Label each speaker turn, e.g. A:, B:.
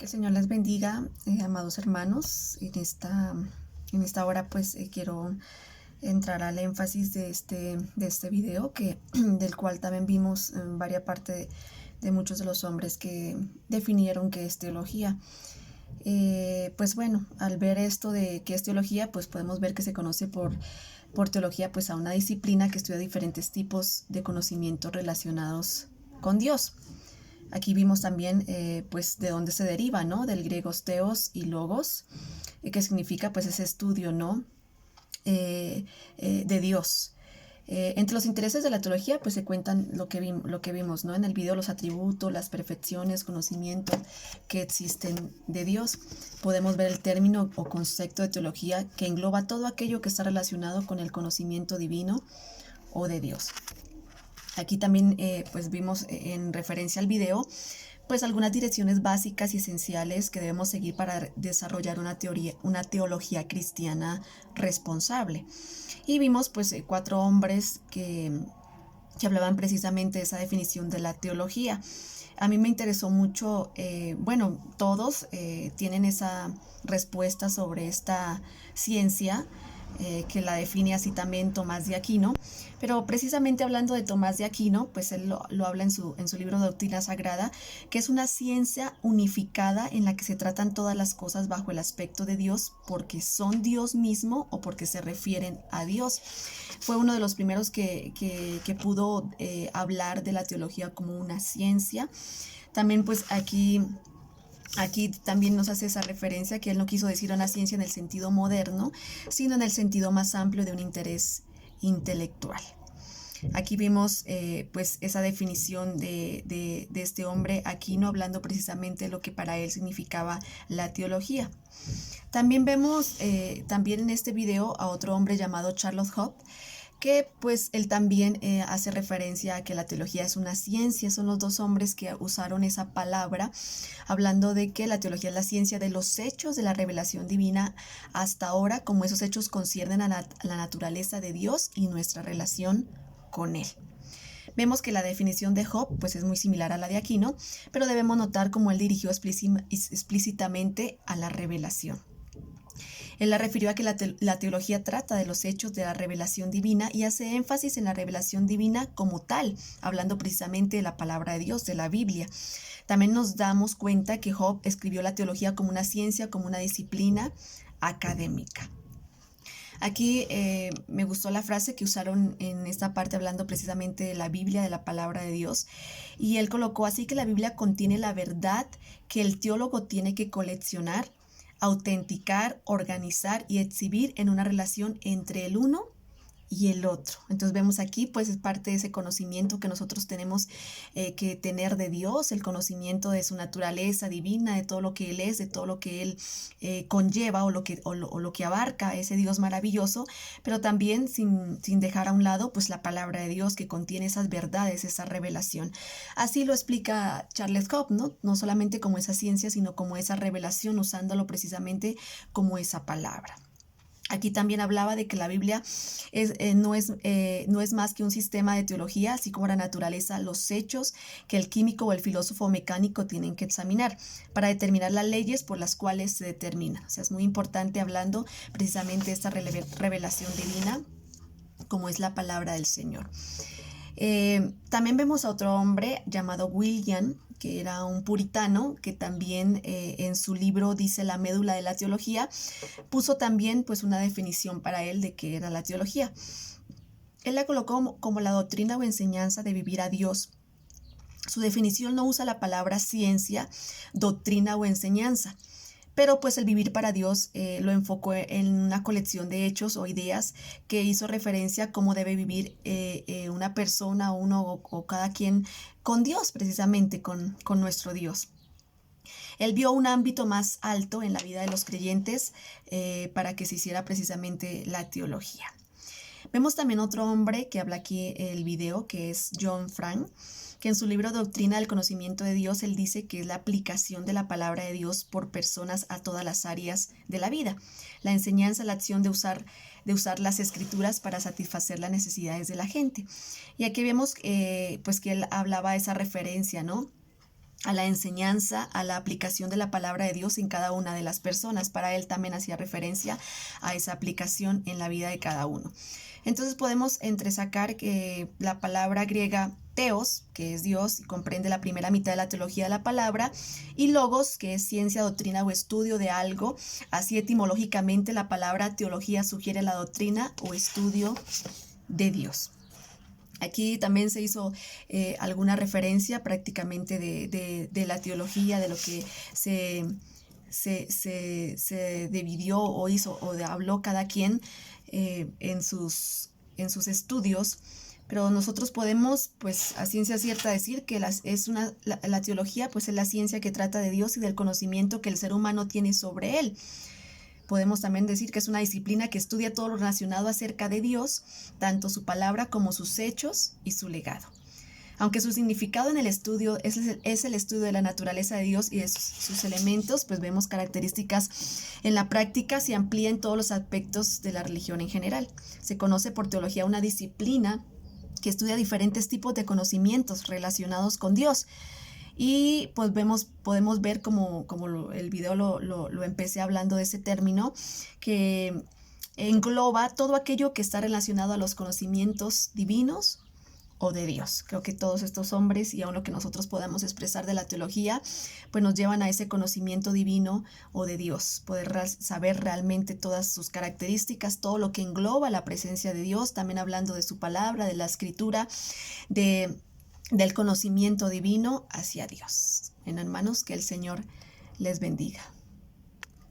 A: Que el Señor les bendiga, amados hermanos. En esta hora pues quiero entrar al énfasis de este video del cual también vimos en varias partes de muchos de los hombres que definieron qué es teología. Pues bueno, al ver esto de qué es teología, pues podemos ver que se conoce por teología pues a una disciplina que estudia diferentes tipos de conocimientos relacionados con Dios. Aquí vimos también pues de dónde se deriva, ¿no? Del griego theos y logos, que significa pues ese estudio, ¿no? De Dios. Entre los intereses de la teología pues se cuentan lo que vimos, ¿no? En el video, los atributos, las perfecciones, conocimientos que existen de Dios. Podemos ver el término o concepto de teología que engloba todo aquello que está relacionado con el conocimiento divino o de Dios. Aquí también pues vimos en referencia al video pues algunas direcciones básicas y esenciales que debemos seguir para desarrollar una teología cristiana responsable. Y vimos pues 4 hombres que hablaban precisamente de esa definición de la teología. A mí me interesó mucho, bueno, todos tienen esa respuesta sobre esta ciencia, que la define así también Tomás de Aquino, pero precisamente hablando de Tomás de Aquino, pues él lo habla en su libro Doctrina Sagrada, que es una ciencia unificada en la que se tratan todas las cosas bajo el aspecto de Dios porque son Dios mismo o porque se refieren a Dios. Fue uno de los primeros que pudo hablar de la teología como una ciencia. También pues aquí también nos hace esa referencia que él no quiso decir una ciencia en el sentido moderno, sino en el sentido más amplio de un interés intelectual. Aquí vimos pues esa definición de este hombre Aquino, hablando precisamente de lo que para él significaba la teología. También vemos también en este video a otro hombre llamado Charles Hobbes, que pues él también hace referencia a que la teología es una ciencia. Son los 2 hombres que usaron esa palabra, hablando de que la teología es la ciencia de los hechos de la revelación divina hasta ahora, como esos hechos conciernen a la naturaleza de Dios y nuestra relación con Él. Vemos que la definición de Hobbes pues es muy similar a la de Aquino, pero debemos notar cómo él dirigió explícitamente a la revelación. Él la refirió a que la teología trata de los hechos de la revelación divina y hace énfasis en la revelación divina como tal, hablando precisamente de la palabra de Dios, de la Biblia. También nos damos cuenta que Hobbes escribió la teología como una ciencia, como una disciplina académica. Aquí me gustó la frase que usaron en esta parte hablando precisamente de la Biblia, de la palabra de Dios, y él colocó así que la Biblia contiene la verdad que el teólogo tiene que coleccionar, autenticar, organizar y exhibir en una relación entre el uno y el otro. Entonces vemos aquí pues es parte de ese conocimiento que nosotros tenemos que tener de Dios, el conocimiento de su naturaleza divina, de todo lo que Él es, de todo lo que Él conlleva o lo que abarca ese Dios maravilloso, pero también sin dejar a un lado pues la palabra de Dios que contiene esas verdades, esa revelación. Así lo explica Charles Hobbes, ¿no? No solamente como esa ciencia, sino como esa revelación, usándolo precisamente como esa palabra. Aquí también hablaba de que la Biblia no es más que un sistema de teología, así como la naturaleza, los hechos que el químico o el filósofo mecánico tienen que examinar para determinar las leyes por las cuales se determina. O sea, es muy importante hablando precisamente de esta revelación divina, como es la palabra del Señor. También vemos a otro hombre llamado William, que era un puritano, que también en su libro dice La médula de la teología, puso también pues una definición para él de qué era la teología. Él la colocó como la doctrina o enseñanza de vivir a Dios. Su definición no usa la palabra ciencia, doctrina o enseñanza, pero pues el vivir para Dios lo enfocó en una colección de hechos o ideas que hizo referencia a cómo debe vivir una persona, uno o cada quien con Dios, precisamente con nuestro Dios. Él vio un ámbito más alto en la vida de los creyentes para que se hiciera precisamente la teología. Vemos también otro hombre que habla aquí en el video, que es John Frank, que en su libro Doctrina del Conocimiento de Dios, él dice que es la aplicación de la palabra de Dios por personas a todas las áreas de la vida. La enseñanza, la acción de usar las escrituras para satisfacer las necesidades de la gente. Y aquí vemos pues que él hablaba de esa referencia, ¿no? a la enseñanza, a la aplicación de la palabra de Dios en cada una de las personas. Para él también hacía referencia a esa aplicación en la vida de cada uno. Entonces podemos entresacar que la palabra griega teos, que es Dios, y comprende la primera mitad de la teología de la palabra, y logos, que es ciencia, doctrina o estudio de algo. Así etimológicamente la palabra teología sugiere la doctrina o estudio de Dios. Aquí también se hizo alguna referencia prácticamente de la teología, de lo que se dividió o hizo o habló cada quien en sus estudios. Pero nosotros podemos, pues, a ciencia cierta decir que la teología, pues, es la ciencia que trata de Dios y del conocimiento que el ser humano tiene sobre él. Podemos también decir que es una disciplina que estudia todo lo relacionado acerca de Dios, tanto su palabra como sus hechos y su legado. Aunque su significado en el estudio es el estudio de la naturaleza de Dios y de sus elementos, pues vemos características en la práctica se amplía en todos los aspectos de la religión en general. Se conoce por teología una disciplina que estudia diferentes tipos de conocimientos relacionados con Dios. Y pues podemos ver como el video lo empecé hablando de ese término, que engloba todo aquello que está relacionado a los conocimientos divinos o de Dios. Creo que todos estos hombres y aún lo que nosotros podamos expresar de la teología, pues nos llevan a ese conocimiento divino o de Dios, poder saber realmente todas sus características, todo lo que engloba la presencia de Dios, también hablando de su palabra, de la escritura, del conocimiento divino hacia Dios. Hermanos, que el Señor les bendiga.